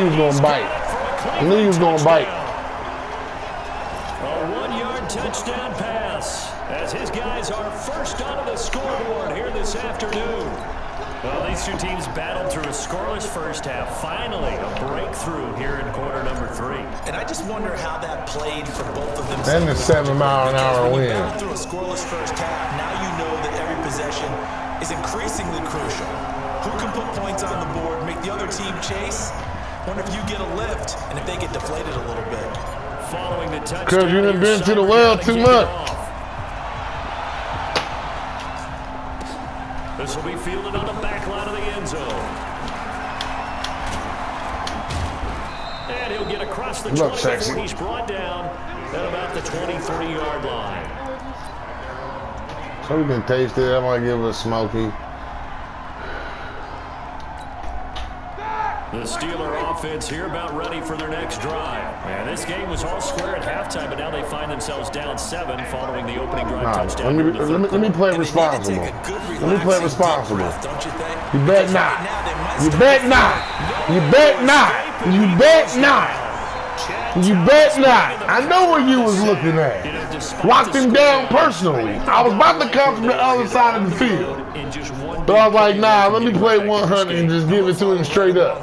he was going to bite. I knew he was going to bite. A 1-yard touchdown pass as his guys are first onto the scoreboard here this afternoon. Well, these two teams battled through a scoreless first half. Finally, a breakthrough here in quarter number 3. And I just wonder how that played for both of them. And the 7-mile-an-hour when wind. you battle through a scoreless first half, now you know that every possession is increasingly crucial. Who can put points on the board, make the other team chase? Wonder if you get a lift and if they get deflated a little bit. Following the touchdown, because you done been to the well too much. This will be fielded on the back line of the end zone. And he'll get across the 20 before he's brought down at about the 23-yard line. So we can taste it. I might give it a smoky. The Steeler offense here about ready for their next drive. And this game was all square at halftime, but now they find themselves down 7 following the opening drive touchdown. Let me play responsible. Let me play responsible. You bet not. You bet not. You bet not. You bet not. You bet not. I know where you was looking at. Locked him down personally. I was about to come from the other side of the field. But I was like, nah, let me play 100 and just give it to him straight up.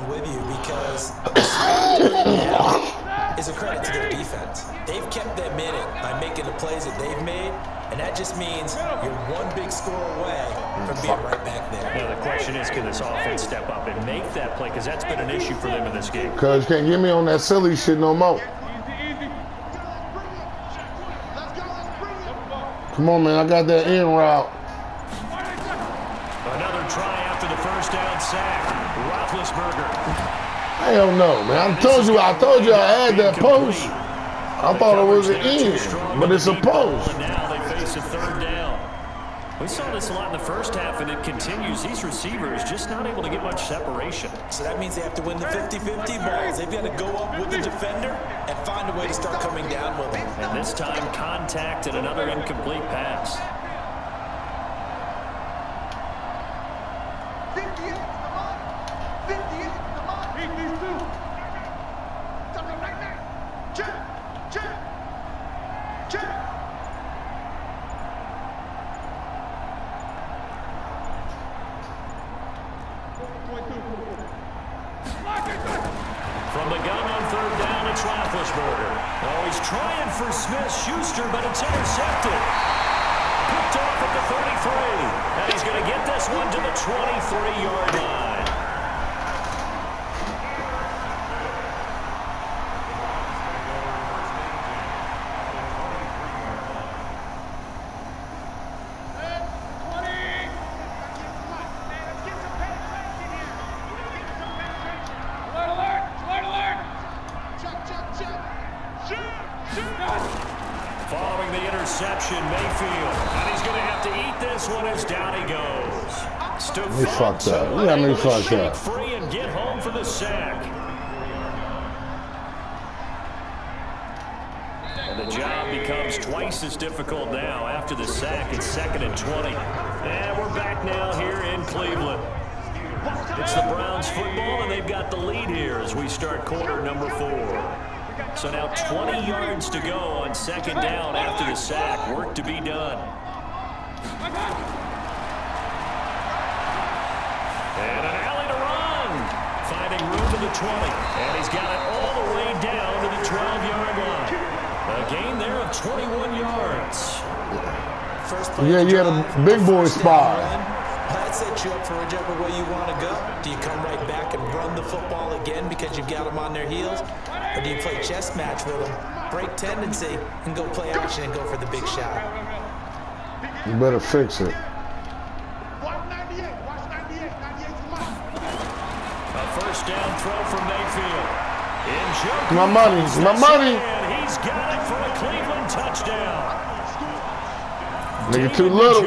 Is a credit to their defense. They've kept them in it by making the plays that they've made, and that just means you're one big score away from being right back there. Yeah, the question is, can this offense step up and make that play? Because that's been an issue for them in this game. Because you can't get me on that silly shit no more. Come on, man. I got that in route. Another try after the first down sack. Roethlisberger. Hell no, man. I told you I had that post. I thought it was an end, but it's a post. And now they face a third down. We saw this a lot in the first half, and it continues. These receivers just not able to get much separation. So that means they have to win the 50-50 balls. They've got to go up with the defender and find a way to start coming down with them. And this time, contact and another incomplete pass. From the gun on third down, it's Roethlisberger. Oh, he's trying for Smith-Schuster, but it's intercepted. Picked off at the 33. And he's going to get this one to the 23-yard line. Following the interception, Mayfield. And he's going to have to eat this one as down he goes. We fucked up. Yeah, we fucked up. Free and get home for the sack. And the job becomes twice as difficult now after the sack. It's 2nd and 20. And we're back now here in Cleveland. It's the Browns football, and they've got the lead here as we start quarter number 4. So now 20 yards to go on 2nd down after the sack. Work to be done. And an alley to run. Finding room to the 20. And he's got it all the way down to the 12-yard line. A gain there of 21 yards. Yeah, you had a big boy spot. That sets you up for whichever way you want to go. Do you come right back and run the football again because you've got them on their heels? Or do you play chess match with them, break tendency, and go play action and go for the big shot? You better fix it. A first down throw from Mayfield. My money, my money. And he's got it for a Cleveland touchdown. Nigga too little.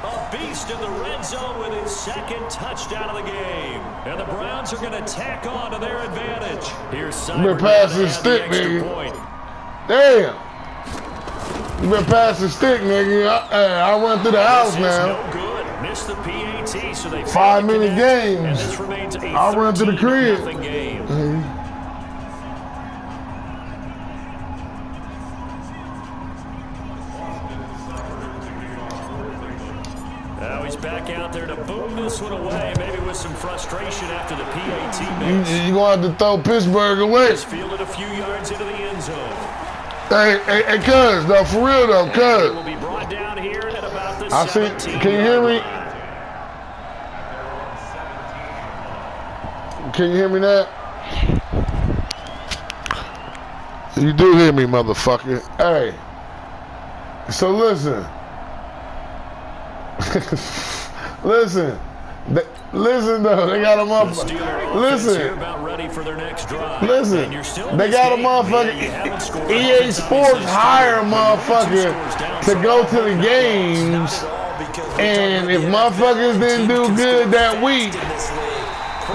A beast in the red zone with his 2nd touchdown of the game. And the Browns are going to tack on to their advantage. Here's Simon. You been passing stick, nigga. Damn. You been passing stick, nigga. I run through the house now. No good. Missed the PAT, so they 5-minute games. And this remains a I'll run to the crib. game. this one away, maybe with some frustration after the PAT miss. You're going to have to throw Pittsburgh away. Just fielded a few yards into the end zone. Hey, cuz, though, for real, though, cuz. Will be brought down here at about the I see. Can you hear me? Can you hear me now? You do hear me, motherfucker. Hey. So listen. Listen. Listen though, they got a motherfucker. Listen. Listen. They got a motherfucker. EA Sports hire a motherfucker to go to the games, and if motherfuckers didn't do good that week,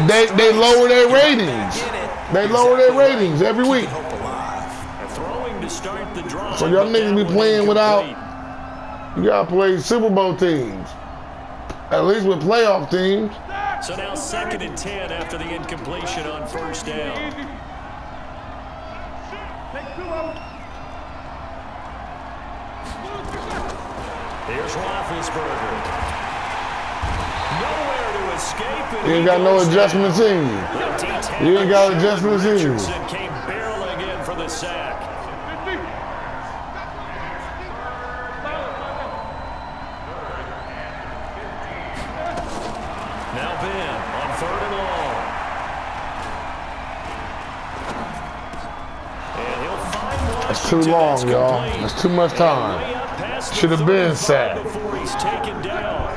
they lower their ratings. They lower their ratings every week. So y'all niggas be playing without. You gotta play Super Bowl teams. At least with playoff teams. So now 2nd and 10 after the incompletion on first down. Here's Roethlisberger. Nowhere to escape. You ain't got no adjustments in you. You ain't got adjustments in you. Came barreling in for the sack. Now Ben on 3rd and long. And he'll find one. That's too long, y'all. That's too much time. Should have been sacked. Before he's taken down.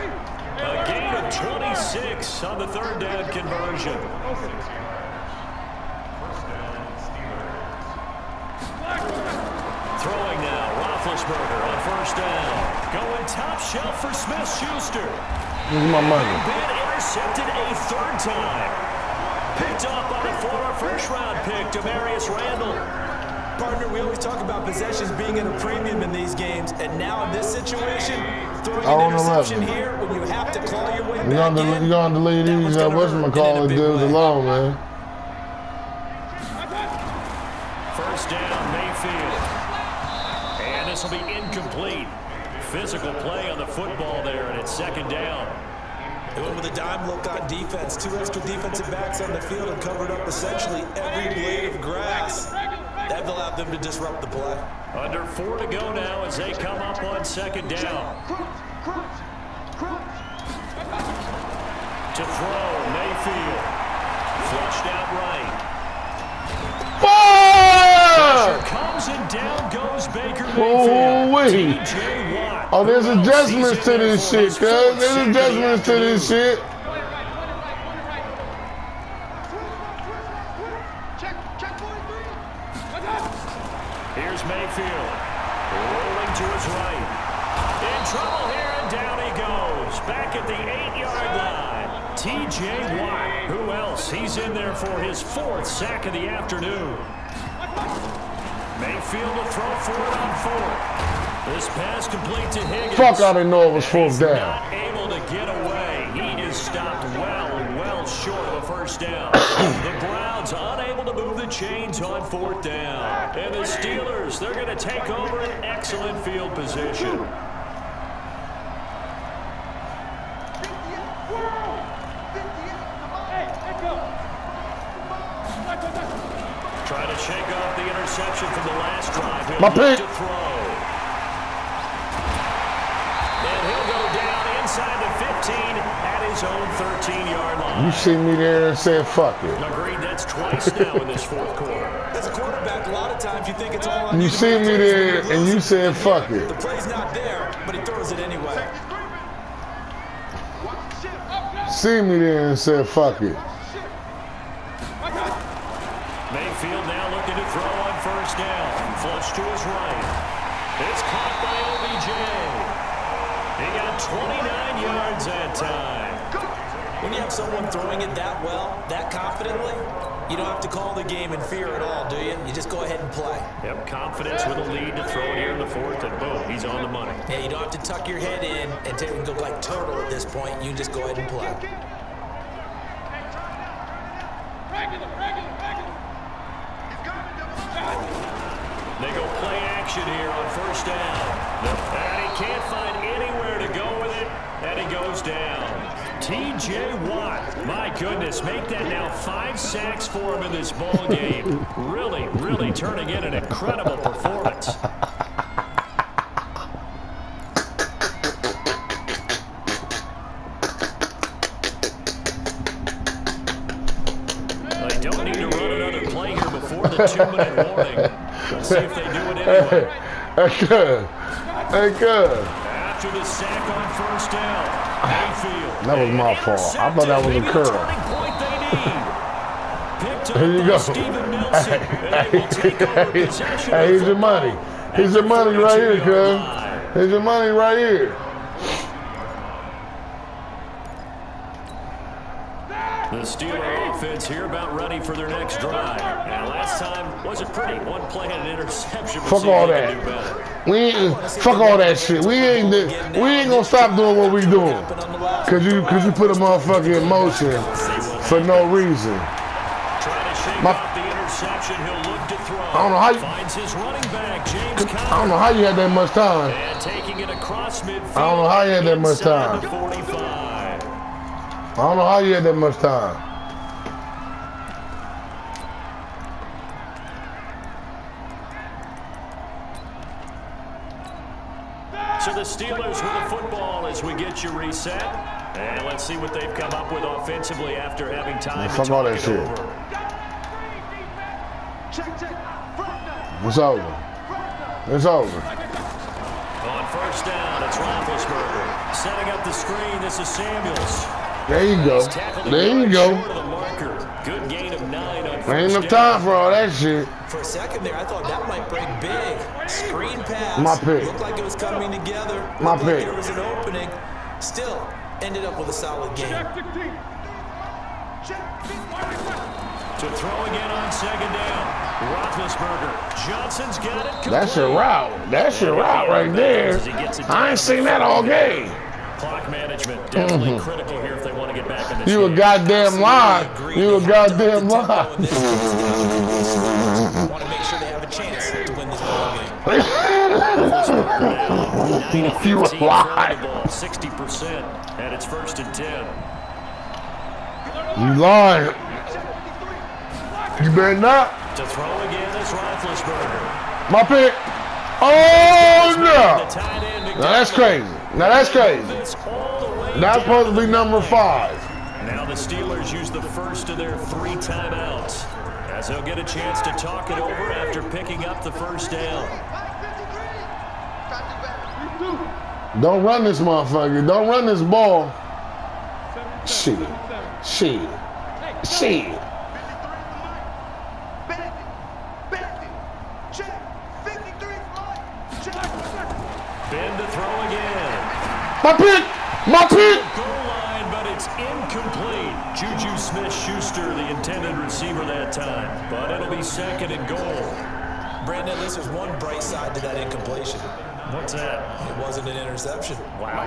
A gain of 26 on the 3rd down conversion. Throwing now, Roethlisberger on 1st down. Going top shelf for Smith-Schuster. This is my money. Ben intercepted a 3rd time. Picked up by the former first-round pick, Demarius Randall. Partner, we always talk about possessions being at a premium in these games, and now in this situation, throwing an interception here when you have to claw your way back in. You're gonna delete these whatchamacallit dudes alone, man. 1st down, Mayfield. And this will be incomplete. Physical play on the football there, and it's 2nd down. They went with a dime look on defense. 2 extra defensive backs on the field and covered up essentially every blade of grass. That allowed them to disrupt the play. Under 4 to go now as they come up on 2nd down. To throw, Mayfield. Flushed out right. Pressure comes and down goes Baker Mayfield. TJ Watt. Oh, there's adjustments to this shit, cuz. There's adjustments to this shit. Here's Mayfield. Rolling to his right. In trouble here, and down he goes. Back at the 8-yard line. TJ Watt. Who else? He's in there for his 4th sack of the afternoon. Mayfield will throw for it on 4th. This pass complete to Higgins. Fuck, I didn't know it was 4th down. Not able to get away. He is stopped well short of a 1st down. The Browns unable to move the chains on 4th down. And the Steelers, they're going to take over an excellent field position. Trying to shake off the interception from the last drive. He'll look to throw. And he'll go down inside the 15 at his own 13-yard line. You see me there and said, fuck it. Agreed, that's twice now in this 4th quarter. As a quarterback, a lot of times you think it's all on you. You see me there and you said, fuck it. The play's not there, but he throws it anyway. See me there and said, fuck it. Mayfield now looking to throw on 1st down. Flush to his right. It's caught by OBJ. He got 29 yards that time. When you have someone throwing it that well, that confidently, you don't have to call the game in fear at all, do you? You just go ahead and play. Yep, confidence with a lead to throw it here in the 4th, and boom, he's on the money. Yeah, you don't have to tuck your head in and go like turtle at this point. You just go ahead and play. They go play action here on 1st down. And he can't find anywhere to go with it, and he goes down. T.J. Watt. My goodness, make that now 5 sacks for him in this ball game. Really, really turning in an incredible performance. They don't need to run another play here before the 2-minute warning. Let's see if they do it anyway. That's good. That's good. After the sack on first down, Mayfield. That was my fault. I thought that was a curl. Here you go. Hey, here's your money. Here's your money right here, cuz. Here's your money right here. The Steeler offense here about ready for their next drive. And last time wasn't pretty. One play and an interception. Fuck all that. Fuck all that shit. We ain't gonna stop doing what we doing. Cause you put a motherfucker in motion for no reason. I don't know how you. I don't know how you had that much time. And taking it across midfield. I don't know how you had that much time. I don't know how you had that much time. So the Steelers with the football as we get you reset. And let's see what they've come up with offensively after having time to fuck all that shit. It's over. It's over. On first down, it's Roethlisberger. Setting up the screen, this is Samuels. There you go. There you go. Good gain of 9 on There ain't enough time for all that shit. For a second there, I thought that might break big. Screen pass. My pick. Looked like it was coming together. My Looked pick. like there was an opening. Still, ended up with a solid game. To throw again on second down. Roethlisberger. Johnson's got it. That's your route. That's your route right there. I ain't seen that all game. Clock management definitely critical here if they want to get back in this You a game. goddamn lie. You a goddamn lie. Want to make sure they have a chance to win this ball game. You a lie. 60%, and it's 1st and 10. You lying. You better not. To throw again is Roethlisberger. My pick. Oh, no. Now that's crazy. Now that's crazy. That's supposed to be number 5. Now the Steelers use the first of their 3 timeouts as they'll get a chance to talk it over after picking up the first down. Don't run this motherfucker. Don't run this ball. Shit. Shit. Shit. Ben to throw again. My pick! My pick! Goal line, but it's incomplete. Juju Smith-Schuster, the intended receiver that time. But it'll be 2nd and goal. Brandon, at least there's one bright side to that incompletion. What's that? It wasn't an interception. Wow.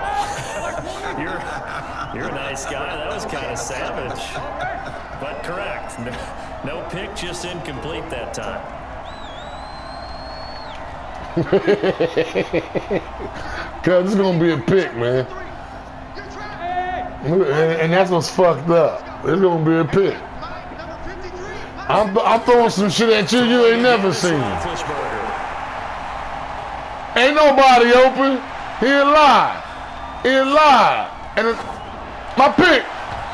You're a nice guy. That was kind of savage. But correct. No pick, just incomplete that time. Cause it's gonna be a pick, man. And that's what's fucked up. It's gonna be a pick. I'm throwing some shit at you ain't never seen. Ain't nobody open. He alive. He alive. And my pick.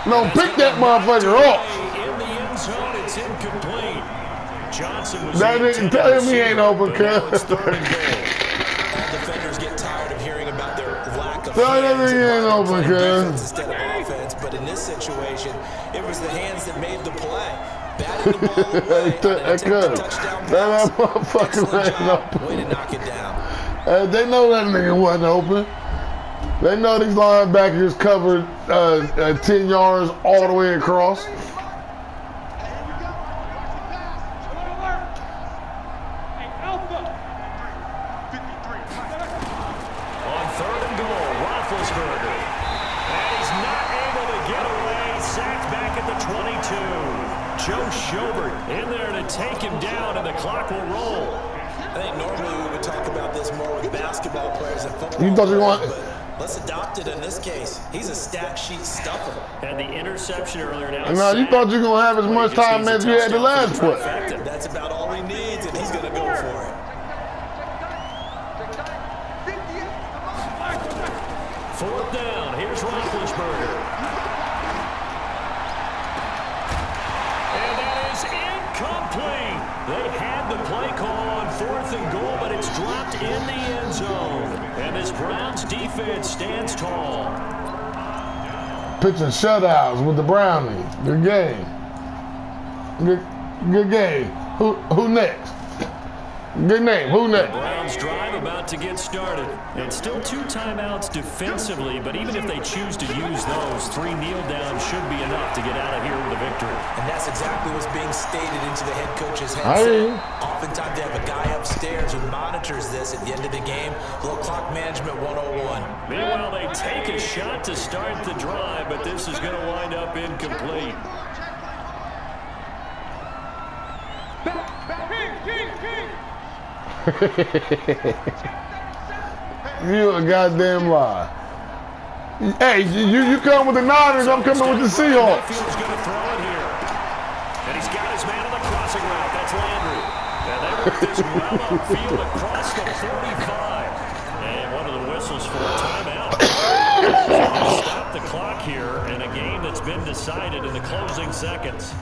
No, pick that motherfucker off. In the end zone, it's incomplete. Johnson was that nigga tell him he ain't open, cuz. Defenders get tired of hearing about their lack of Tell him he ain't open, cuz. Instead of offense, but in this situation, it was the hands that made the play. Batting the ball away, touchdown pass. That motherfucker ain't open. Way to knock it down. They know that nigga wasn't open. They know these linebackers covered 10 yards all the way across. On 3rd and goal, Roethlisberger. And he's not able to get away. Sacked back at the 22. Joe Schobert in there to take him down, and the clock will roll. I think normally we would talk about this more with basketball players and football. You thought you want? Let's adopt it in this case. He's a stat sheet stuffer. And the interception earlier now. Now, you thought you were going to have as much time as you had the last play. That's about all he needs, and he's going to go for it. Fourth down. Here's Roethlisberger. And that is incomplete. They had the play call on 4th and goal, but it's dropped in the end zone. And this Browns defense stands tall. Pitching shutouts with the Brownies. Good game. Good game. Who next? Good name. Who next? The Browns drive about to get started. And still 2 timeouts defensively, but even if they choose to use those, 3 kneel downs should be enough to get out of here with a victory. And that's exactly what's being stated into the head coach's headset. Oftentimes they have a guy upstairs who monitors this at the end of the game. A little clock management 101. Meanwhile, they take a shot to start the drive, but this is going to wind up incomplete. You a goddamn lie. Hey, you come with the Niners, I'm coming with the Seahawks. Mayfield's going to throw it here. And he's got his man on the crossing route. That's Landry. And they work this well upfield across the 45. And one of the whistles for a timeout. So they stop the clock here in a game that's been decided in the closing seconds.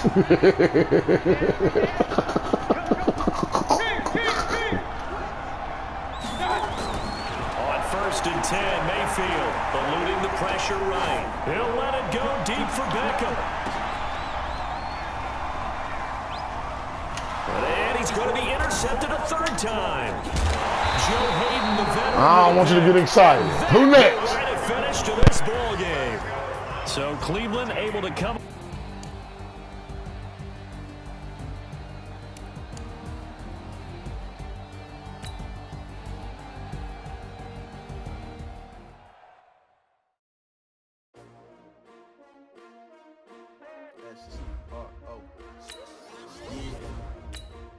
On 1st and 10, Mayfield eluding the pressure right. He'll let it go deep for Beckham. And he's going to be intercepted a 3rd time. Joe Hayden, the veteran. I don't want you to get excited. Who next? Right to finish to this ball game. So Cleveland able to come.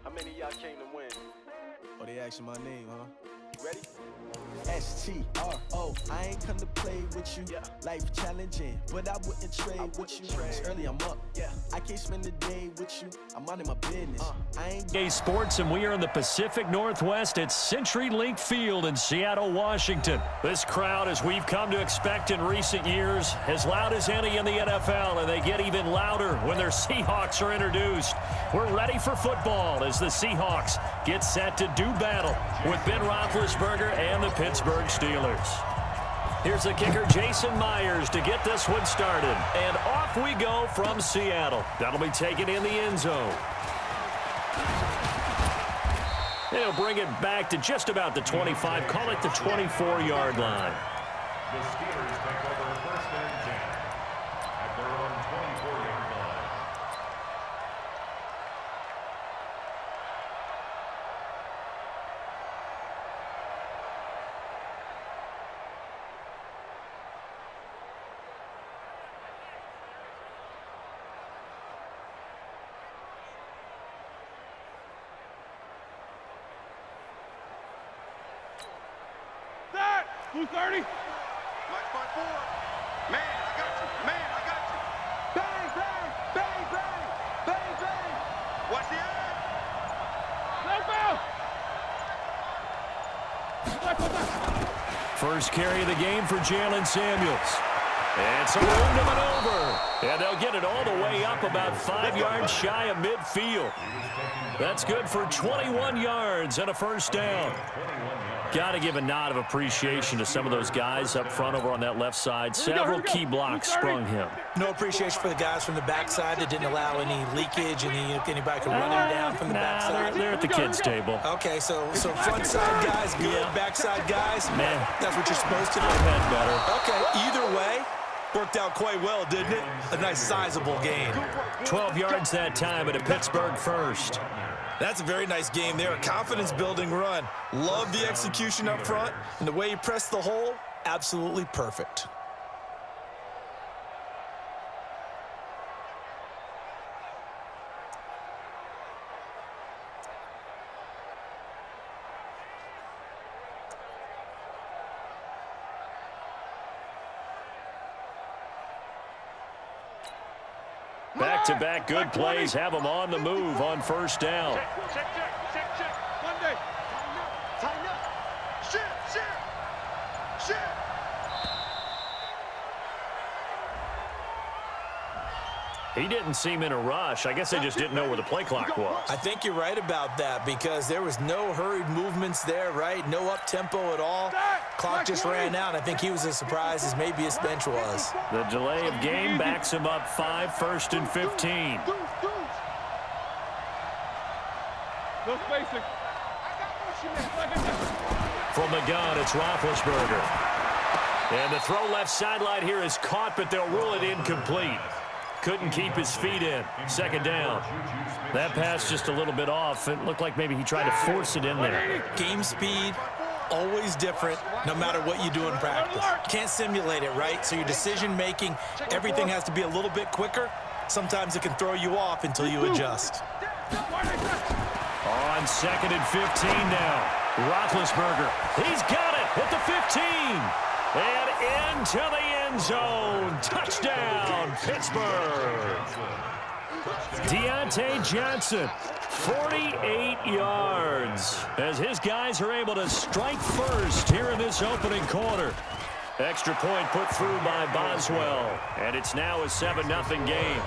How many of y'all came to win? Oh, they asking my name, huh? You ready? S-T-R-O, I ain't come to play with you. Yeah. Life challenging, but I wouldn't trade with you. It's early, I'm up. Yeah. I can't spend the day with you. I'm minding my business. I ain't Gay Sports, and we are in the Pacific Northwest at CenturyLink Field in Seattle, Washington. This crowd, as we've come to expect in recent years, as loud as any in the NFL, and they get even louder when their Seahawks are introduced. We're ready for football as the Seahawks get set to do battle with Ben Roethlisberger and the Pittsburgh Steelers. Here's the kicker, Jason Myers, to get this one started. And off we go from Seattle. That'll be taken in the end zone. And he'll bring it back to just about the 25, call it the 24-yard line. The Steelers take over 1st and 10 at their own 24-yard line. That! 230! Watch my forward. Man, I got you. Man, I got you. Bang, bang, bang, bang, bang, bang! Watch the air. First carry of the game for Jalen Samuels. And some room to maneuver. And they'll get it all the way up about 5 yards shy of midfield. That's good for 21 yards and a first down. Got to give a nod of appreciation to some of those guys up front over on that left side. Several key blocks sprung him. No appreciation for the guys from the backside that didn't allow any leakage, and anybody could run him down from the backside. They're at the kids' table. Okay, so front side guys good, Yeah. backside guys, Man. that's what you're supposed to do. I've had better. Okay, either way, worked out quite well, didn't it? A nice sizable gain. 12 yards that time, and a Pittsburgh first. That's a very nice game there, a confidence-building run. Love the execution up front, and the way he pressed the hole, absolutely perfect. Back-to-back good plays have them on the move on first down. Check. Monday. Tighten up. Shit. He didn't seem in a rush. I guess they just didn't know where the play clock was. I think you're right about that because there was no hurried movements there, right? No up-tempo at all. Clock just ran out. I think he was as surprised as maybe his bench was. The delay of game backs him up 5, 1st and 15. No spacing. From the gun, it's Roethlisberger. And the throw left sideline here is caught, but they'll rule it incomplete. Couldn't keep his feet in. Second down. That pass just a little bit off. It looked like maybe he tried to force it in there. Game speed, always different, no matter what you do in practice. Can't simulate it, right? So your decision-making, everything has to be a little bit quicker. Sometimes it can throw you off until you adjust. On 2nd and 15 now. Roethlisberger. He's got it at the 15. And into the end zone. Touchdown, Pittsburgh. Deontay Johnson, 48 yards, as his guys are able to strike first here in this opening quarter. Extra point put through by Boswell, and it's now a 7-0 game.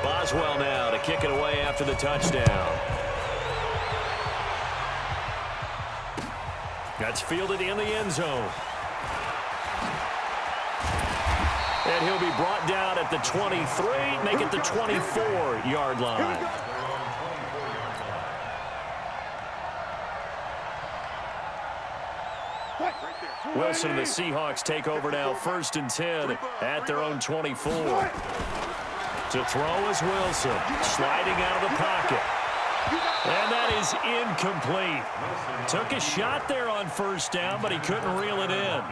Boswell now to kick it away after the touchdown. That's fielded in the end zone. And he'll be brought down at the 23, make it the 24-yard line. Wilson and the Seahawks take over now, 1st and 10 at their own 24. To throw is Wilson, sliding out of the pocket. And that is incomplete. Took a shot there on first down, but he couldn't reel it in.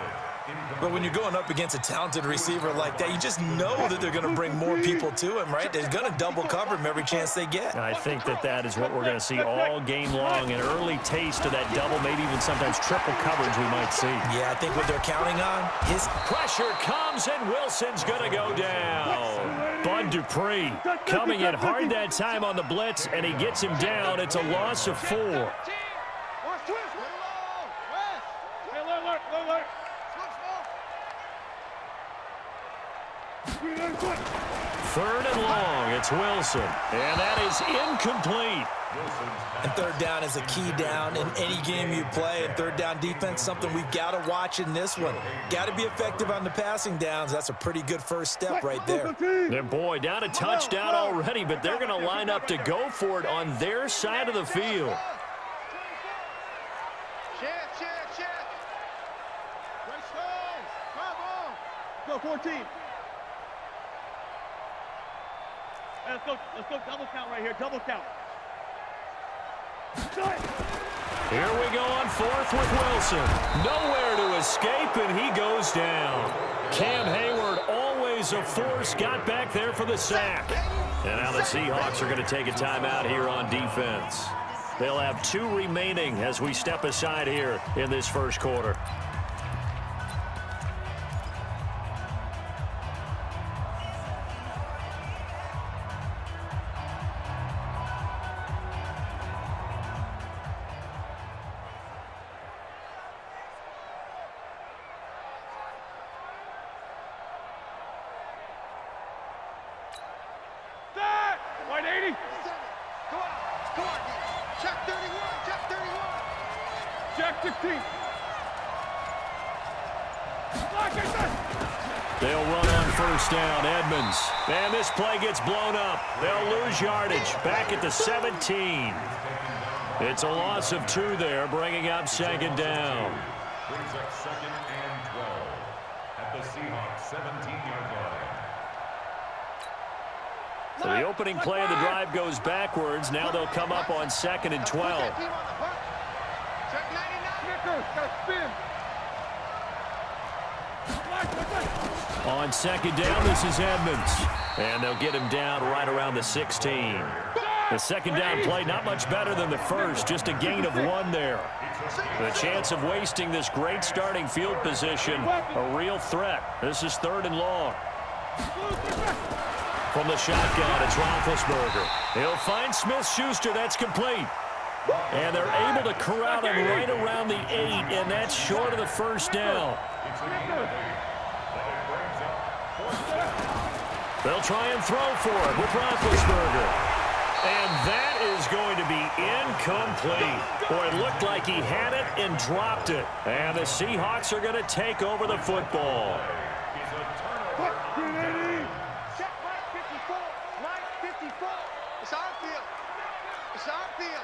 But when you're going up against a talented receiver like that, you just know that they're going to bring more people to him, right? They're going to double cover him every chance they get. I think that is what we're going to see all game long, an early taste of that double, maybe even sometimes triple coverage we might see. Yeah, I think what they're counting on is pressure comes, and Wilson's going to go down. Bud Dupree coming in hard that time on the blitz, and he gets him down. It's a loss of 4. Third and long, it's Wilson, and that is incomplete. And third down is a key down in any game you play. And third down defense, something we've got to watch in this one. Got to be effective on the passing downs. That's a pretty good first step right there. And boy, down a touchdown already, but they're going to line up to go for it on their side of the field. Go 14. Let's go double count right here, double count. Here we go on 4th with Wilson. Nowhere to escape, and he goes down. Cam Hayward, always a force, got back there for the sack. And now the Seahawks are going to take a timeout here on defense. They'll have 2 remaining as we step aside here in this first quarter. They'll run on first down, Edmonds. And this play gets blown up. They'll lose yardage back at the 17. It's a loss of 2 there, bringing up 2nd down. Brings up 2nd and 12 at the Seahawks 17-yard line. So the opening play of the drive goes backwards. Now they'll come up on 2nd and 12. On 2nd down, this is Edmonds. And they'll get him down right around the 16. The second down play, not much better than the first, just a gain of 1 there. The chance of wasting this great starting field position, a real threat. This is 3rd and long. From the shotgun, it's Roethlisberger. He'll find Smith-Schuster. That's complete. And they're able to corral him right around the 8, and that's short of the first down. They'll try and throw for it with Roethlisberger. And that is going to be incomplete. Boy, it looked like he had it and dropped it. And the Seahawks are going to take over the football. Check right 54. Right 54. It's our field. It's our field.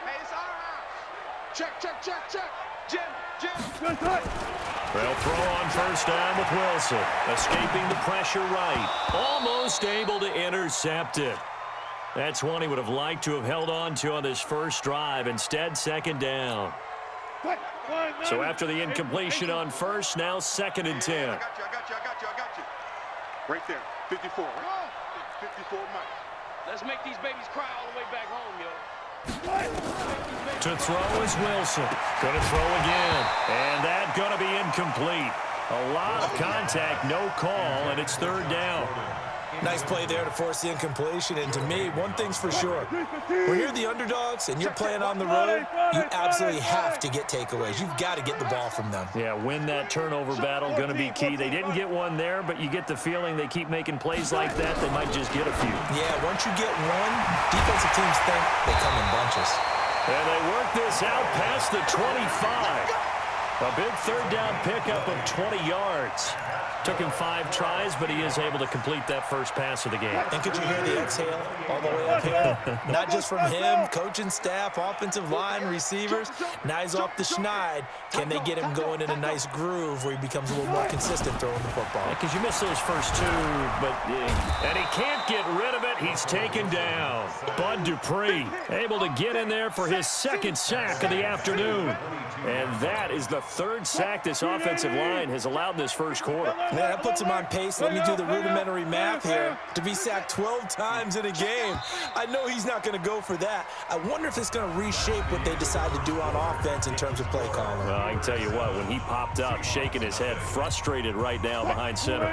Hey, it's our house. Check, check, check, check. Jim. They'll throw on first down with Wilson. Escaping the pressure right. Almost able to intercept it. That's one he would have liked to have held on to on this first drive. Instead, second down. So after the incompletion on first, now 2nd and 10. I got you. Right there, 54, right? 54 miles. Let's make these babies cry all the way back home, yo. To throw is Wilson. Going to throw again. And that going to be incomplete. A lot of contact, no call, and it's 3rd down. Nice play there to force the incompletion. And to me, one thing's for sure. When you're the underdogs and you're playing on the road, you absolutely have to get takeaways. You've got to get the ball from them. Yeah, win that turnover battle, going to be key. They didn't get one there, but you get the feeling they keep making plays like that, they might just get a few. Yeah, once you get one, defensive teams think they come in bunches. And they work this out past the 25. A big 3rd down pickup of 20 yards. Took him 5 tries, but he is able to complete that first pass of the game. And could you hear the exhale all the way up here? Not just from him, coaching staff, offensive line, receivers. Now he's off the schneid. Can they get him going in a nice groove where he becomes a little more consistent throwing the football? Because you miss those first 2, but and he can't get rid of it. He's taken down. Bud Dupree able to get in there for his 2nd sack of the afternoon. And that is the 3rd sack this offensive line has allowed in this first quarter. Man, that puts him on pace. Let me do the rudimentary math here. To be sacked 12 times in a game, I know he's not going to go for that. I wonder if it's going to reshape what they decide to do on offense in terms of play calling. Well, I can tell you what, when he popped up, shaking his head, frustrated right now behind center.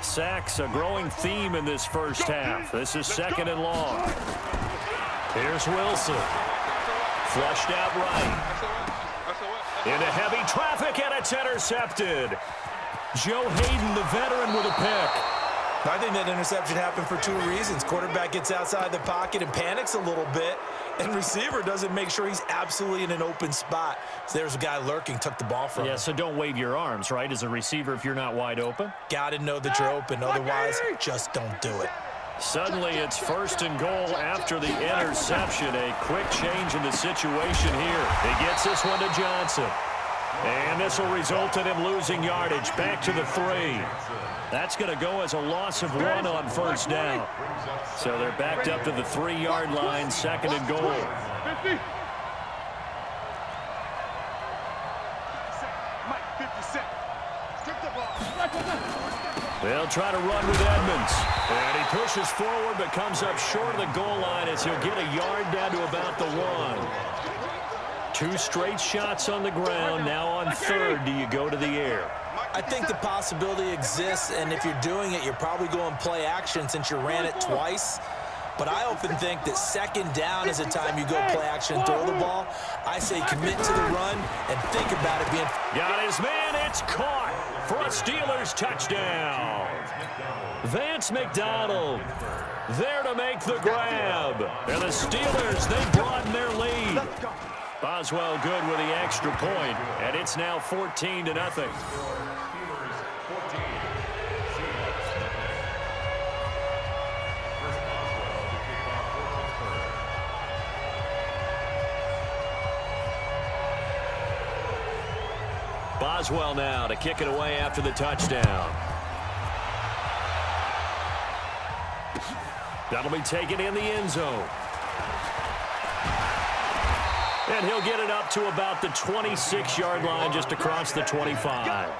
Sacks, a growing theme in this first half. This is 2nd and long. Here's Wilson. Flushed out right. Into heavy traffic, and it's intercepted. Joe Hayden, the veteran, with a pick. I think that interception happened for 2 reasons. Quarterback gets outside the pocket and panics a little bit, and receiver doesn't make sure he's absolutely in an open spot. So there's a guy lurking, took the ball from him. Yeah, so don't wave your arms, right, as a receiver if you're not wide open? Got to know that you're open. Otherwise, just don't do it. Suddenly, it's 1st and goal after the interception. A quick change in the situation here. He gets this one to Johnson. And this will result in him losing yardage. Back to the 3. That's going to go as a loss of 1 on first down. So they're backed up to the 3-yard line, 2nd and goal. They'll try to run with Edmonds. And he pushes forward but comes up short of the goal line as he'll get a yard down to about the 1. 2 straight shots on the ground. Now on 3rd, do you go to the air? I think the possibility exists, and if you're doing it, you're probably going play action since you ran it twice. But I often think that 2nd down is the time you go play action and throw the ball. I say commit to the run and think about it being... Got his man. It's caught for a Steelers touchdown. Vance McDonald there to make the grab. And the Steelers, they broaden their lead. Boswell good with the extra point, and it's now 14-0. Boswell now to kick it away after the touchdown. That'll be taken in the end zone. And he'll get it up to about the 26-yard line, just across the 25.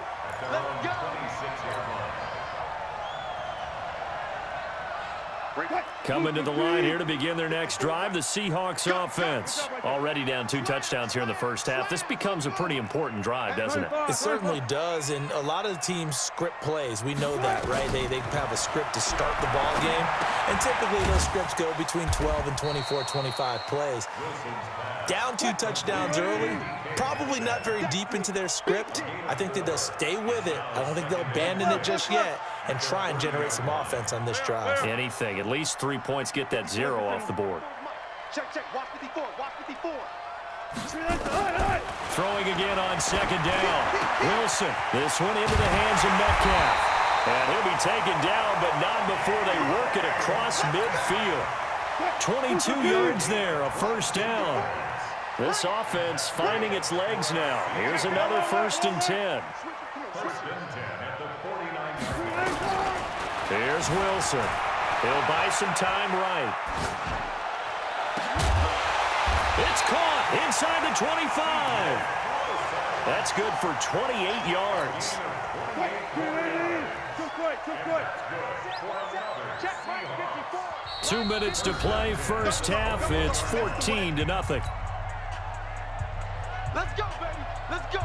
Coming to the line here to begin their next drive, the Seahawks offense. Already down 2 touchdowns here in the first half. This becomes a pretty important drive, doesn't it? It certainly does, and a lot of the teams script plays. We know that, right? They have a script to start the ball game, and typically those scripts go between 12 and 24, 25 plays. Down 2 touchdowns early, probably not very deep into their script. I think that they'll stay with it. I don't think they'll abandon it just yet and try and generate some offense on this drive. Anything. At least 3 points, get that 0 off the board. Check, watch 54, watch 54. Throwing again on second down. Wilson, this one into the hands of Metcalf. And he'll be taken down, but not before they work it across midfield. 22 yards there, a first down. This offense finding its legs now. Here's another 1st and 10. First and 10 at the 49-yard line. Here's Wilson. He'll buy some time right. It's caught inside the 25. That's good for 28 yards. 2 minutes to play, first half. It's 14-0. Let's go, baby. Let's go.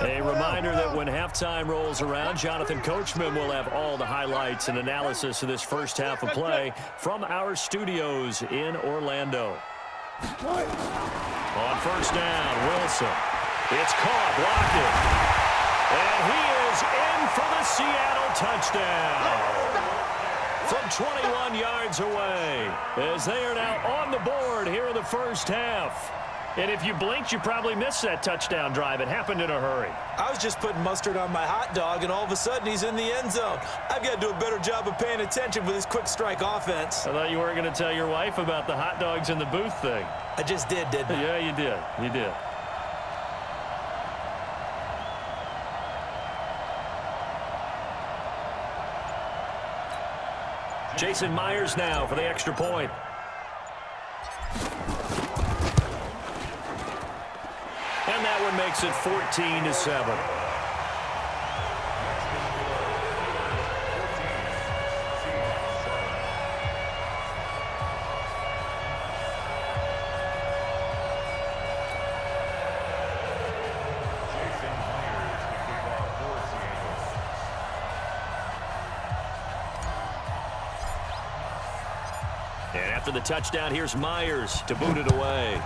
A reminder that when halftime rolls around, Jonathan Coachman will have all the highlights and analysis of this first half of play from our studios in Orlando. On first down, Wilson. It's caught, blocked it. And he is in for the Seattle touchdown. From 21 yards away, as they are now on the board here in the first half. And if you blinked, you probably missed that touchdown drive. It happened in a hurry. I was just putting mustard on my hot dog, and all of a sudden he's in the end zone. I've got to do a better job of paying attention with this quick strike offense. I thought you weren't going to tell your wife about the hot dogs in the booth thing. I just did, didn't I? Yeah, you did. You did. Jason Myers now for the extra point. And that one makes it 14-7. And after the touchdown, here's Myers to boot it away.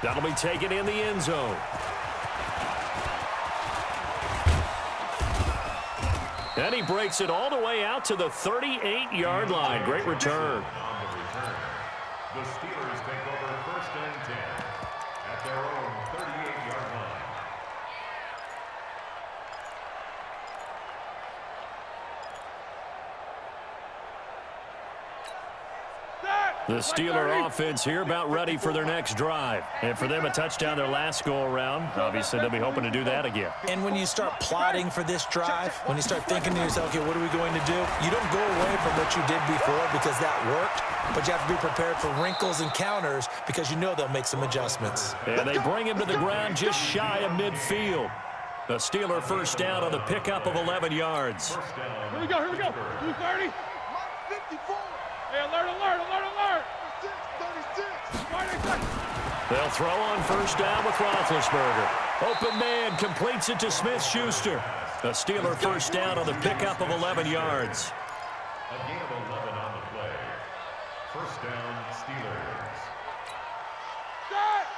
That'll be taken in the end zone. And he breaks it all the way out to the 38-yard line. Great return. The Steelers take over 1st and 10 at their own 38-yard line. The Steeler offense here about ready for their next drive. And for them, a touchdown their last go-around. Obviously, they'll be hoping to do that again. And when you start plotting for this drive, when you start thinking to yourself, okay, what are we going to do? You don't go away from what you did before because that worked, but you have to be prepared for wrinkles and counters because you know they'll make some adjustments. And they bring him to the ground just shy of midfield. The Steeler first down on the pickup of 11 yards. Here we go. 230. 54. Hey, alert. 36. They'll throw on first down with Roethlisberger. Open man completes it to Smith-Schuster. The Steeler first down on the pickup of 11 yards. A gain of 11 on the play. First down, Steelers.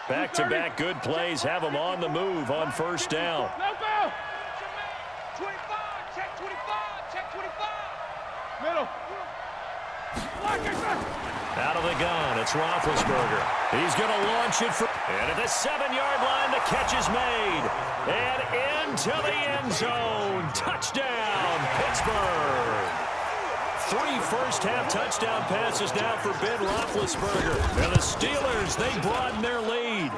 Back-to-back good plays have them on the move on first down. 25. Check 25. Check 25. Middle. Out of the gun, it's Roethlisberger. He's going to launch it for... And at the 7-yard line, the catch is made. And into the end zone. Touchdown, Pittsburgh. 3 first-half touchdown passes now for Ben Roethlisberger. And the Steelers, they broaden their lead.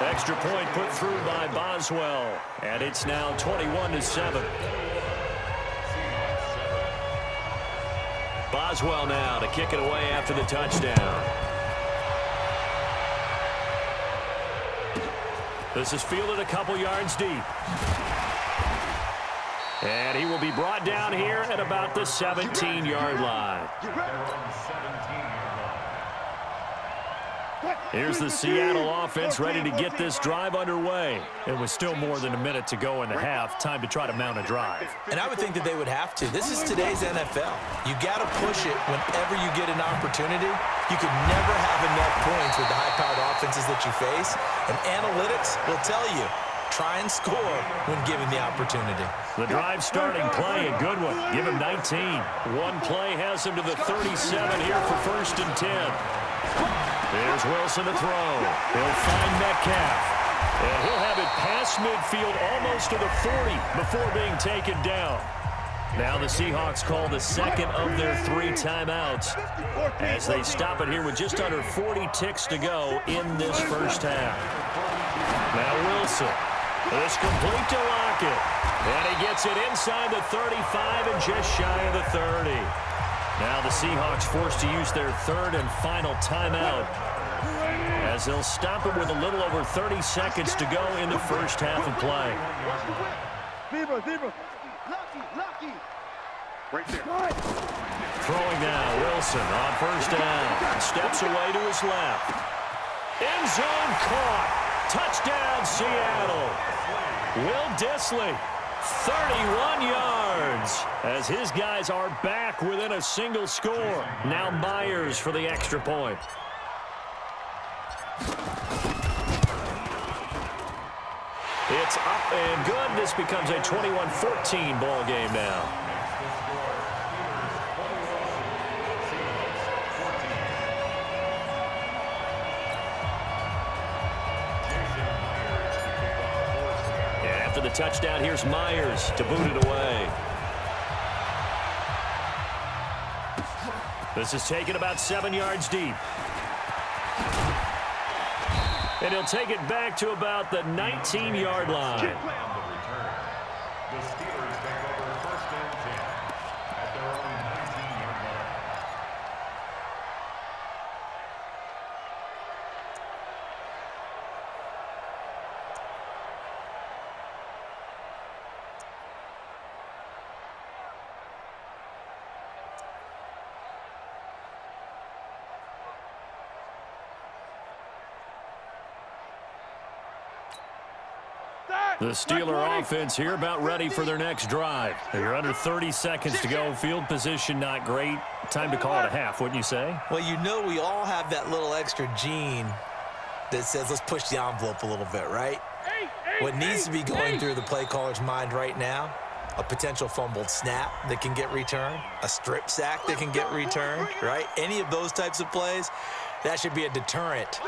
Extra point put through by Boswell. And it's now 21-7. Boswell now to kick it away after the touchdown. This is fielded a couple yards deep. And he will be brought down here at about the 17-yard line. Here's the Seattle offense ready to get this drive underway. It was still more than a minute to go in the half. Time to try to mount a drive. And I would think that they would have to. This is today's NFL. You got to push it whenever you get an opportunity. You can never have enough points with the high-powered offenses that you face. And analytics will tell you, try and score when given the opportunity. The drive starting play, a good one. Give him 19. One play has him to the 37 here for 1st and 10. There's Wilson to throw. He'll find Metcalf. And he'll have it past midfield almost to the 40 before being taken down. Now the Seahawks call the second of their 3 timeouts as they stop it here with just under 40 ticks to go in this first half. Now Wilson. It's complete to Lockett. And he gets it inside the 35 and just shy of the 30. Now the Seahawks forced to use their 3rd and final timeout as they'll stop it with a little over 30 seconds to go in the first half of play. Zebra. Lucky. Right there. Throwing now, Wilson on 1st down. Steps away to his left. End zone caught. Touchdown, Seattle. Will Dissly, 31 yards, as his guys are back within a single score. Now Myers for the extra point. It's up and good. This becomes a 21-14 ball game now. The touchdown, here's Myers to boot it away. This is taken about 7 yards deep. And he'll take it back to about the 19-yard line. The Steelers take over 1st and 10 at their own 19-yard line. The Steeler offense here about ready for their next drive. They're under 30 seconds to go. Field position not great. Time to call it a half, wouldn't you say? Well, you know we all have that little extra gene that says let's push the envelope a little bit, right? What needs to be going through the play caller's mind right now, a potential fumbled snap that can get returned, a strip sack that can get returned, right? Any of those types of plays, that should be a deterrent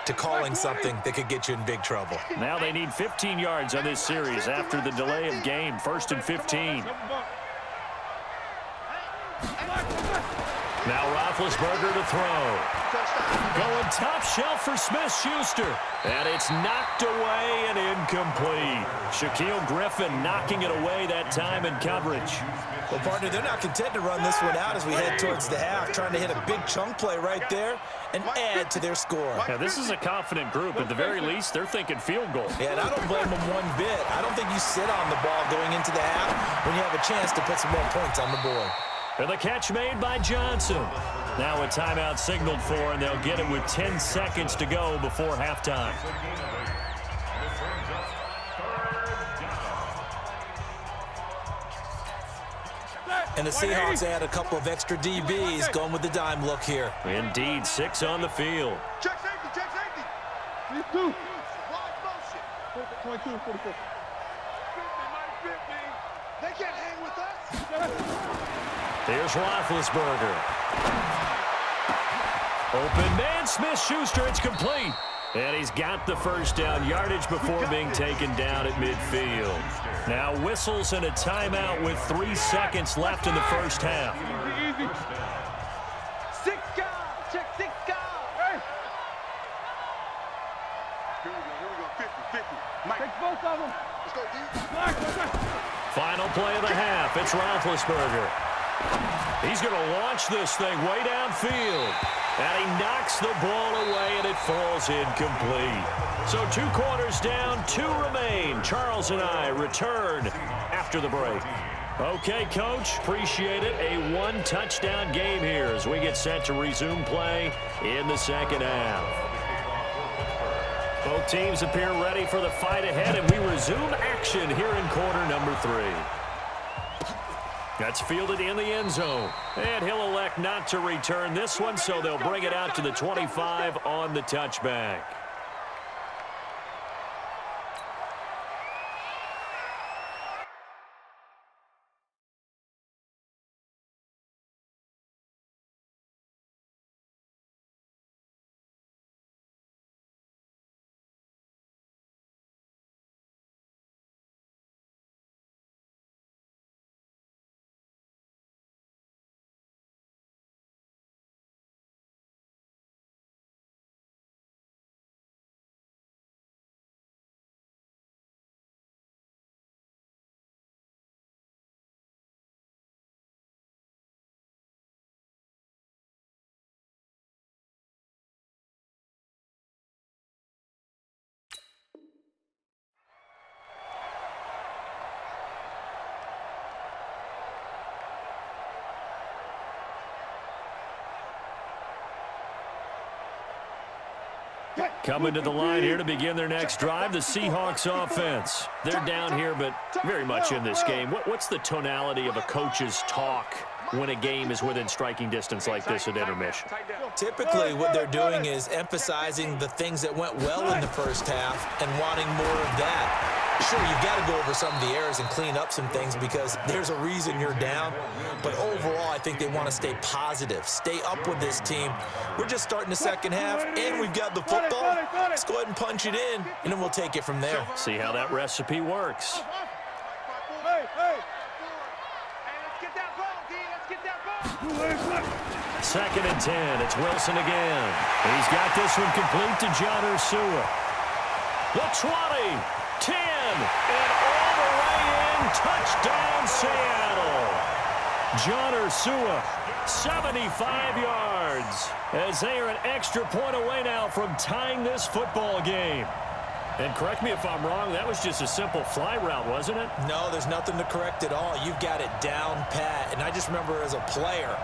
to calling something that could get you in big trouble. Now they need 15 yards on this series after the delay of game. 1st and 15. Now Roethlisberger to throw. Going top shelf for Smith-Schuster. And it's knocked away and incomplete. Shaquille Griffin knocking it away that time in coverage. Well, partner, they're not content to run this one out as we head towards the half, trying to hit a big chunk play right there and add to their score. Yeah, this is a confident group. At the very least, they're thinking field goal. Yeah, and I don't blame them one bit. I don't think you sit on the ball going into the half when you have a chance to put some more points on the board. And the catch made by Johnson. Now a timeout signaled for, and they'll get it with 10 seconds to go before halftime. And the Seahawks add a couple of extra DBs going with the dime look here. Indeed, 6 on the field. Check safety, check safety. 2. Wide motion. 22, 44. They can't hang with us. Here's Roethlisberger. Open man, Smith-Schuster, it's complete. And he's got the first down yardage before being taken down at midfield. Now whistles and a timeout with 3 seconds left in the first half. Easy. 6 guys. Check 6 guys. Hey. Here we go. 50. Mike. Take both of them. Let's go, D. Final play of the half. It's Roethlisberger. He's going to launch this thing way downfield. And he knocks the ball away, and it falls incomplete. So 2 quarters down, 2 remain. Charles and I return after after the break. Okay, Coach, appreciate it. A one-touchdown game here as we get set to resume play in the second half. Both teams appear ready for the fight ahead, and we resume action here in quarter number 3. That's fielded in the end zone. And he'll elect not to return this one, so they'll bring it out to the 25 on the touchback. Coming to the line here to begin their next drive, the Seahawks offense. They're down here, but very much in this game. What's the tonality of a coach's talk when a game is within striking distance like this at intermission? Typically, what they're doing is emphasizing the things that went well in the first half and wanting more of that. Sure, you've got to go over some of the errors and clean up some things because there's a reason you're down. But overall, I think they want to stay positive, stay up with this team. We're just starting the second half, and we've got the football. Let's go ahead and punch it in, and then we'll take it from there. See how that recipe works. Second and 10. It's Wilson again. He's got this one complete to John Ursua. The 20, 10, and all the way in. Touchdown, Seattle. John Ursua, 75 yards, as they are an extra point away now from tying this football game. And correct me if I'm wrong, that was just a simple fly route, wasn't it? No, there's nothing to correct at all. You've got it down pat. And I just remember as a player,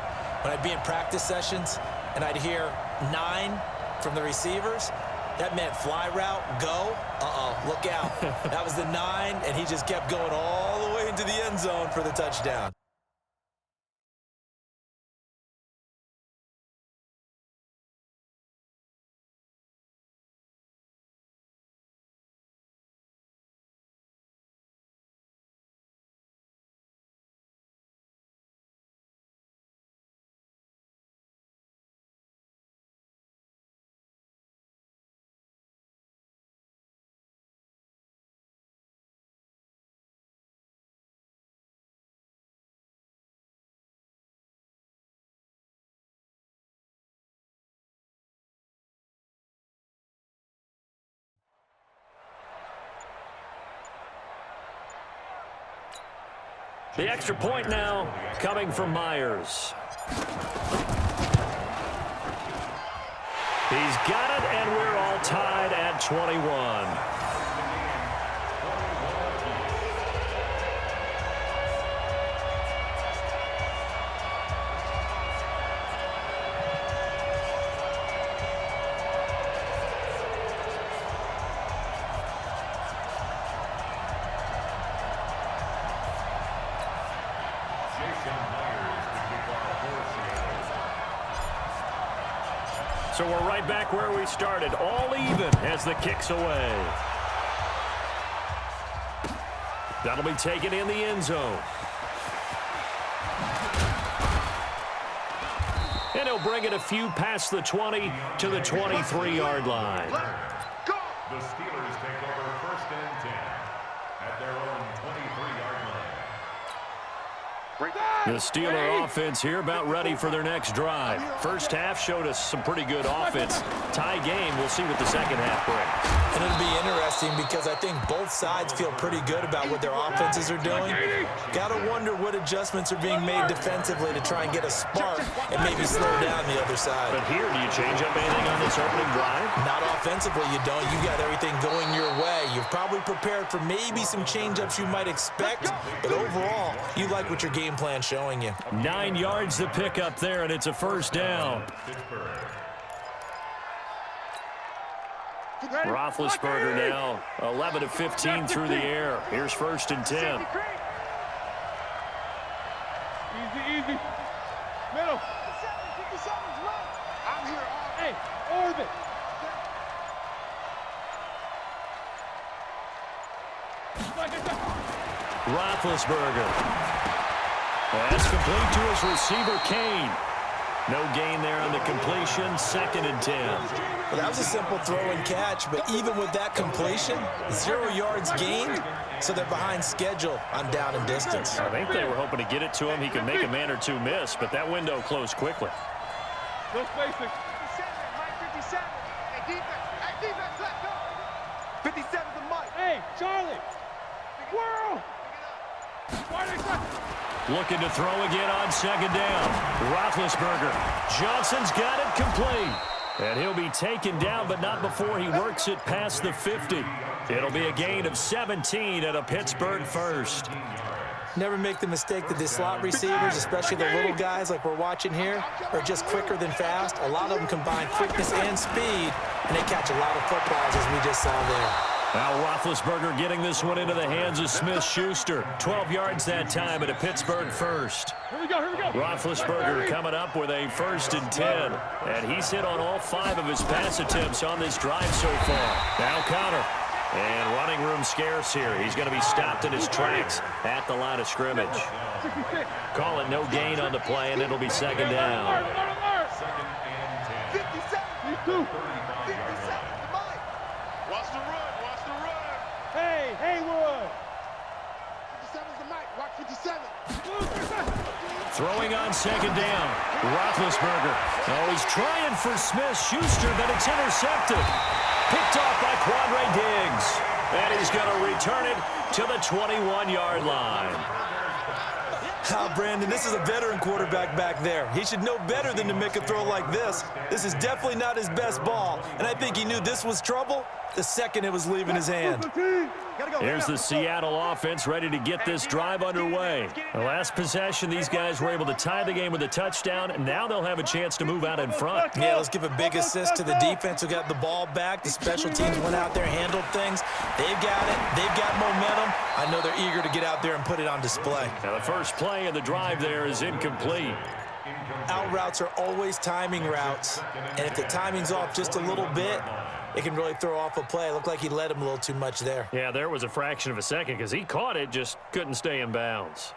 when I'd be in practice sessions and I'd hear 9 from the receivers, that meant fly route, go. Look out. That was the 9, and he just kept going all the way into the end zone for the touchdown. The extra point now coming from Myers. He's got it, and we're all tied at 21. So we're right back where we started, all even as the kick's away. That'll be taken in the end zone. And he'll bring it a few past the 20 to the 23-yard line. The Steelers take over first and 10 at their own 23-yard line. The Steeler offense here about ready for their next drive. First half showed us some pretty good offense. Tie game, we'll see what the second half brings. And it'll be interesting because I think both sides feel pretty good about what their offenses are doing. Got to wonder what adjustments are being made defensively to try and get a spark and maybe slow down the other side. But here, do you change up anything on this opening drive? Not offensively, you don't. You got everything going your way. You've probably prepared for maybe some change-ups you might expect, but overall, you like what your game plan's showing you. 9 yards to pick up there, and it's a first down. Roethlisberger now 11 of 15 through the air. Here's 1st and 10. Easy. Middle. I'm here. Hey, orbit. Roethlisberger. That's complete to his receiver, Kane. No gain there on the completion, 2nd and 10. Well, that was a simple throw and catch, but even with that completion, 0 yards gained, so they're behind schedule on down and distance. I think they were hoping to get it to him. He could make a man or two miss, but that window closed quickly. No spacing. 57, Mike 57. Hey, defense, let go. 57 to Mike. Hey, Charlie. World. Looking to throw again on 2nd down. Roethlisberger. Johnson's got it complete. And he'll be taken down, but not before he works it past the 50. It'll be a gain of 17 and a Pittsburgh first. Never make the mistake that the slot receivers, especially the little guys like we're watching here, are just quicker than fast. A lot of them combine quickness and speed, and they catch a lot of footballs, as we just saw there. Now Roethlisberger getting this one into the hands of Smith-Schuster. 12 yards that time at a Pittsburgh first. Here we go. Roethlisberger coming up with a 1st and 10. And he's hit on all 5 of his pass attempts on this drive so far. Now Connor. And running room scarce here. He's going to be stopped in his tracks at the line of scrimmage. Call it no gain on the play, and it'll be 2nd down. 57. 57 to Mike. Watch the run. Hey, Haywood. 57 to Mike. Watch 57. Throwing on 2nd down. Roethlisberger. Oh, he's trying for Smith-Schuster, but it's intercepted. Picked off by Quandre Diggs. And he's going to return it to the 21-yard line. Brandon, this is a veteran quarterback back there. He should know better than to make a throw like this. This is definitely not his best ball, and I think he knew this was trouble the second it was leaving his hand. Here's the Seattle offense ready to get this drive underway. The last possession, these guys were able to tie the game with a touchdown, and now they'll have a chance to move out in front. Yeah, let's give a big assist to the defense who got the ball back. The special teams went out there, handled things. They've got it. They've got momentum. I know they're eager to get out there and put it on display. Now the first play of the drive there is incomplete. Out routes are always timing routes, and if the timing's off just a little bit, it can really throw off a play. It looked like he led him a little too much there. Yeah, there was a fraction of a second because he caught it, just couldn't stay in bounds.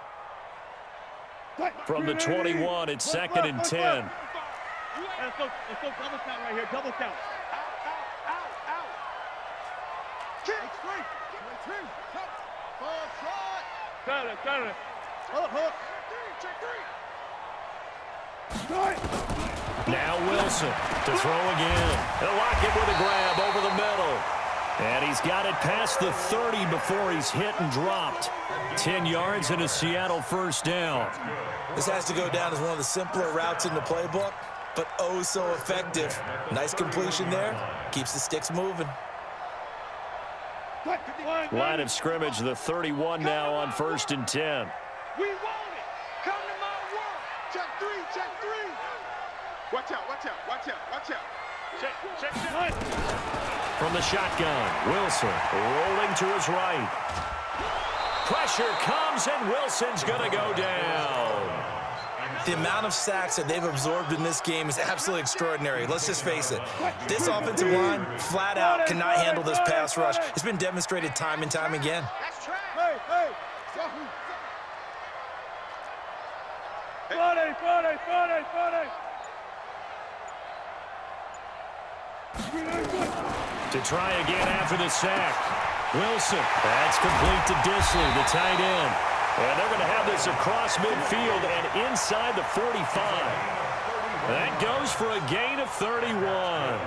From the 21, it's 2nd and 10. Let's go double count right here. Double count. Out. Kick. Got it. Hook. Check 3. Now Wilson to throw again. They'll lock it with a grab over the middle. And he's got it past the 30 before he's hit and dropped. 10 yards and a Seattle first down. This has to go down as one of the simpler routes in the playbook, but oh so effective. Nice completion there. Keeps the sticks moving. Line of scrimmage, the 31 now on 1st and 10. We want it. Come to my world. Check 3. Watch out. Check. From the shotgun, Wilson rolling to his right. Pressure comes, and Wilson's going to go down. The amount of sacks that they've absorbed in this game is absolutely extraordinary. Let's just face it. This offensive line, flat out, cannot handle this pass rush. It's been demonstrated time and time again. That's trash. Hey. 40. To try again after the sack. Wilson, that's complete to Disley, the tight end. And they're going to have this across midfield and inside the 45. That goes for a gain of 31.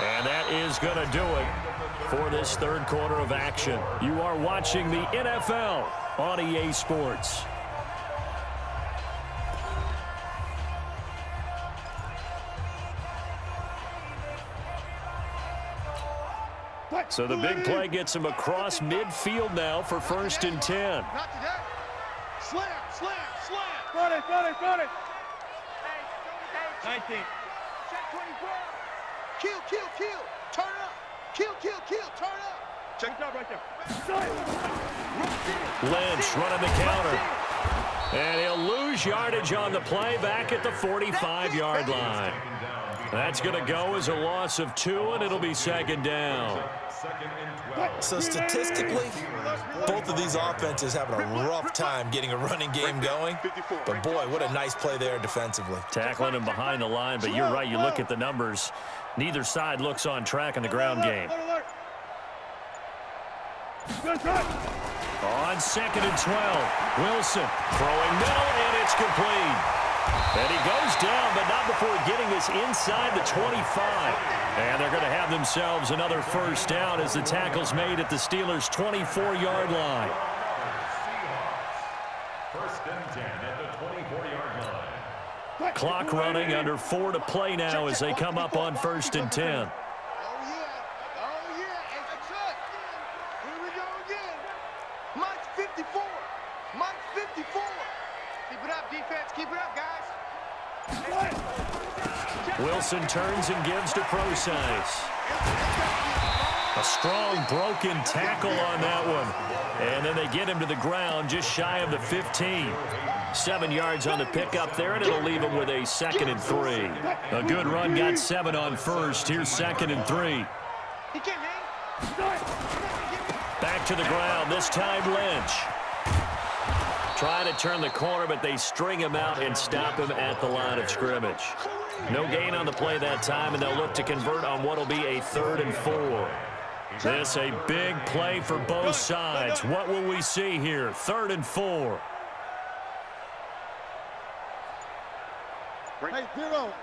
And that is going to do it for this third quarter of action. You are watching the NFL on EA Sports. So the big play gets him across midfield now for 1st and 10. Not today. Slam, slam, slam. Got it. 19. Check 24. Kill. Turn up. Kill. Turn up. Check it out right there. Lynch running the counter. And he'll lose yardage on the play back at the 45-yard line. That's going to go as a loss of 2, and it'll be 2nd down. So statistically, both of these offenses having a rough time getting a running game going. But boy, what a nice play there defensively. Tackling him behind the line, but you're right. You look at the numbers. Neither side looks on track in the ground game. On 2nd and 12, Wilson throwing middle, and it's complete. And he goes down, but not before getting this inside the 25. And they're going to have themselves another 1st down as the tackle's made at the Steelers' 24-yard line. 1st and 10 at the 24-yard line. Clock running, under 4 to play now as they come up on 1st and 10. Oh, yeah. It's good. Here we go again. Mike's 54. Keep it up, defense. Keep it up, guys. Wilson turns and gives to Procise. A strong broken tackle on that one. And then they get him to the ground just shy of the 15. 7 yards on the pickup there, and it'll leave him with a 2nd and 3. A good run got 7 on 1st. Here's 2nd and 3. Back to the ground, this time Lynch. Trying to turn the corner, but they string him out and stop him at the line of scrimmage. No gain on the play that time, and they'll look to convert on what will be a 3rd and 4. This a big play for both sides. What will we see here? 3rd and 4. Hey, 0.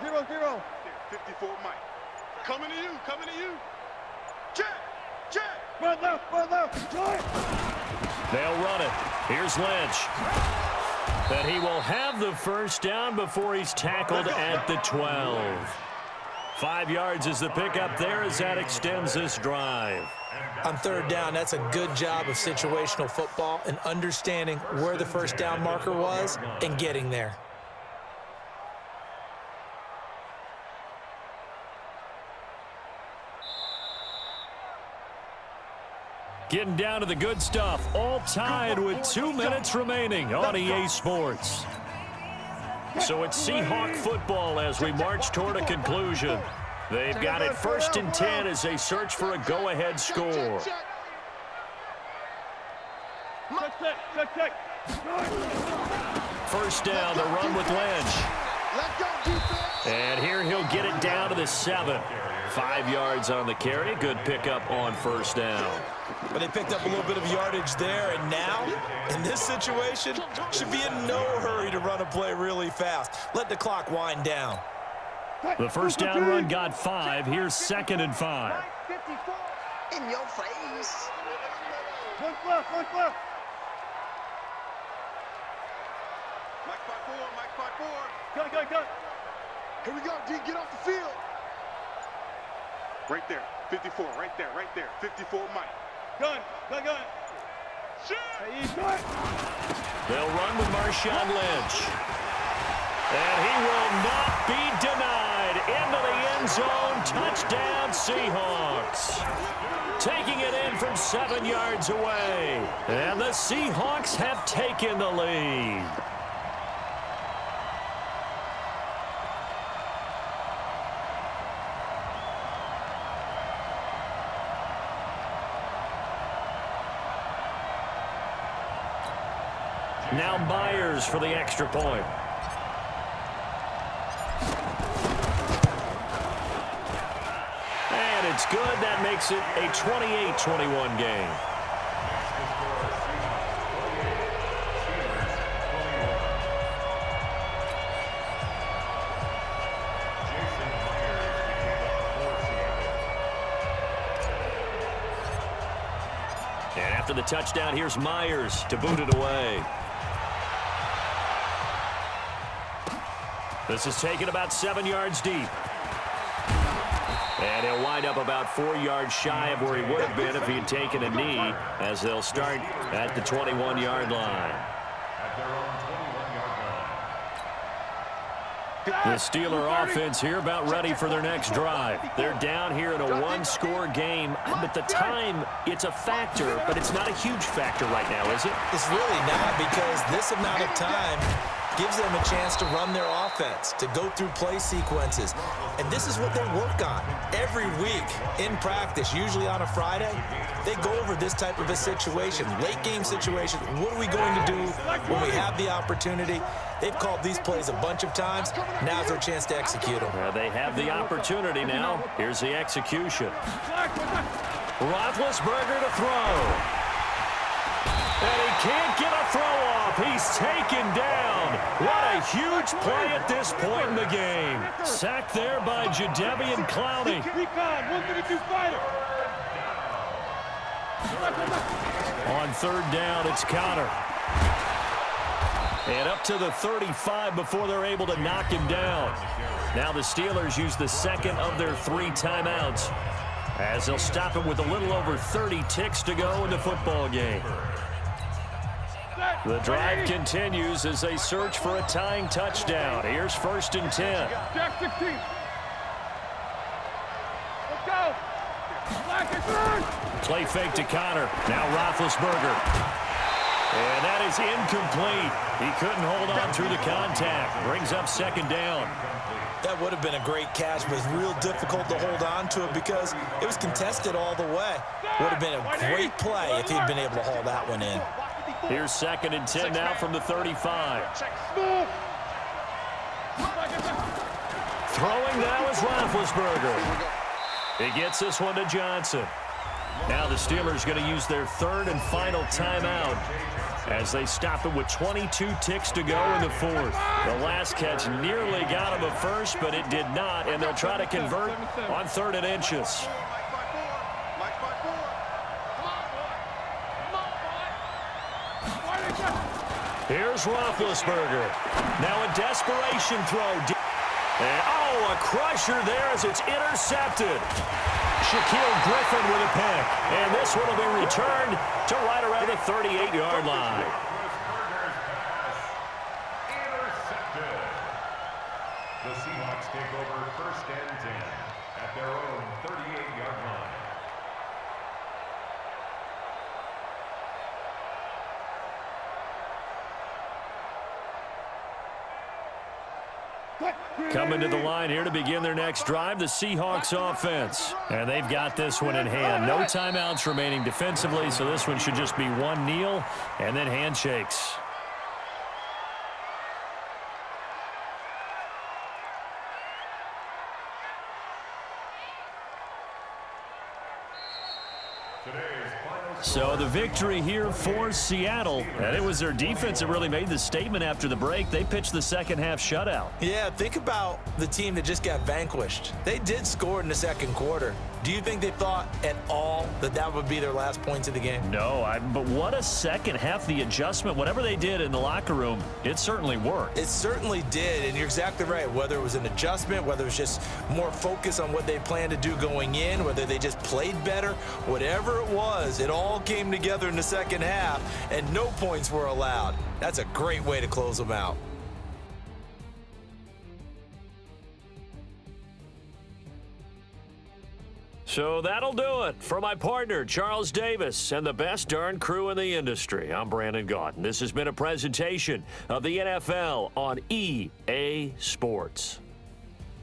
54, Mike. Coming to you. Check. Run left. They'll run it. Here's Lynch. But he will have the 1st down before he's tackled at the 12. 5 yards is the pickup there as that extends this drive. On 3rd down, that's a good job of situational football and understanding where the 1st down marker was and getting there. Getting down to the good stuff, all tied with 2 minutes remaining on EA Sports. So it's Seahawk football as we march toward a conclusion. They've got it 1st and 10 as they search for a go-ahead score. Check. 1st down, the run with Lynch. And here he'll get it down to the 7. 5 yards on the carry. Good pickup on 1st down. But they picked up a little bit of yardage there, and now, in this situation, should be in no hurry to run a play really fast. Let the clock wind down. The 1st down run got 5. Here's 2nd and 5. 54. In your face. One left. Mike 5-4. Go. Here we go, D. Get off the field. Right there. 54. Right there. 54, Mike. Gun. Shoot. They'll run with Marshawn Lynch. And he will not be denied. Into the end zone. Touchdown, Seahawks. Taking it in from 7 yards away. And the Seahawks have taken the lead. Now Myers for the extra point. And it's good. That makes it a 28-21 game. After the touchdown, here's Myers to boot it away. This is taken about 7 yards deep. And he'll wind up about 4 yards shy of where he would have been if he had taken a knee, as they'll start at the 21-yard line. The Steeler offense here about ready for their next drive. They're down here in a one-score game, but the time, it's a factor, but it's not a huge factor right now, is it? It's really not, because this amount of time gives them a chance to run their offense, to go through play sequences. And this is what they work on every week in practice, usually on a Friday. They go over this type of a situation, late game situation. What are we going to do when we have the opportunity? They've called these plays a bunch of times. Now's their chance to execute them. Well, they have the opportunity now. Here's the execution. Roethlisberger to throw. And he can't get a throw off. He's taken down. What a huge play at this point in the game. Sacked there by Jadeveon Clowney. On third down, it's Connor. And up to the 35 before they're able to knock him down. Now the Steelers use the second of their 3 timeouts, as they'll stop it with a little over 30 ticks to go in the football game. The drive continues as they search for a tying touchdown. Here's 1st and 10. Jack 16. Let's go. Play fake to Connor. Now Roethlisberger. And that is incomplete. He couldn't hold on through the contact. Brings up 2nd down. That would have been a great catch, but it's real difficult to hold on to it because it was contested all the way. Would have been a great play if he'd been able to haul that one in. Here's 2nd and 10 now from the 35. Throwing now is Roethlisberger. He gets this one to Johnson. Now the Steelers going to use their 3rd and final timeout as they stop it with 22 ticks to go in the 4th. The last catch nearly got him a first, but it did not, and they'll try to convert on 3rd and inches. Here's Roethlisberger. Now a desperation throw. And, a crusher there as it's intercepted. Shaquille Griffin with a pick. And this one will be returned to right around the 38-yard line. Intercepted. The Seahawks take over 1st and 10 at their own 38-yard line. Coming to the line here to begin their next drive, the Seahawks offense. And they've got this one in hand. No timeouts remaining defensively, so this one should just be one kneel and then handshakes. So the victory here for Seattle, and it was their defense that really made the statement after the break. They pitched the second half shutout. Yeah, think about the team that just got vanquished. They did score in the 2nd quarter. Do you think they thought at all that that would be their last points of the game? No, but what a second half. The adjustment, whatever they did in the locker room, it certainly worked. It certainly did, and you're exactly right. Whether it was an adjustment, whether it was just more focus on what they planned to do going in, whether they just played better, whatever it was, it all came together in the second half, and no points were allowed. That's a great way to close them out. So that'll do it for my partner, Charles Davis, and the best darn crew in the industry. I'm Brandon Gaudin. This has been a presentation of the NFL on EA Sports.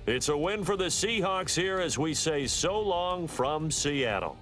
It's a win for the Seahawks here as we say so long from Seattle.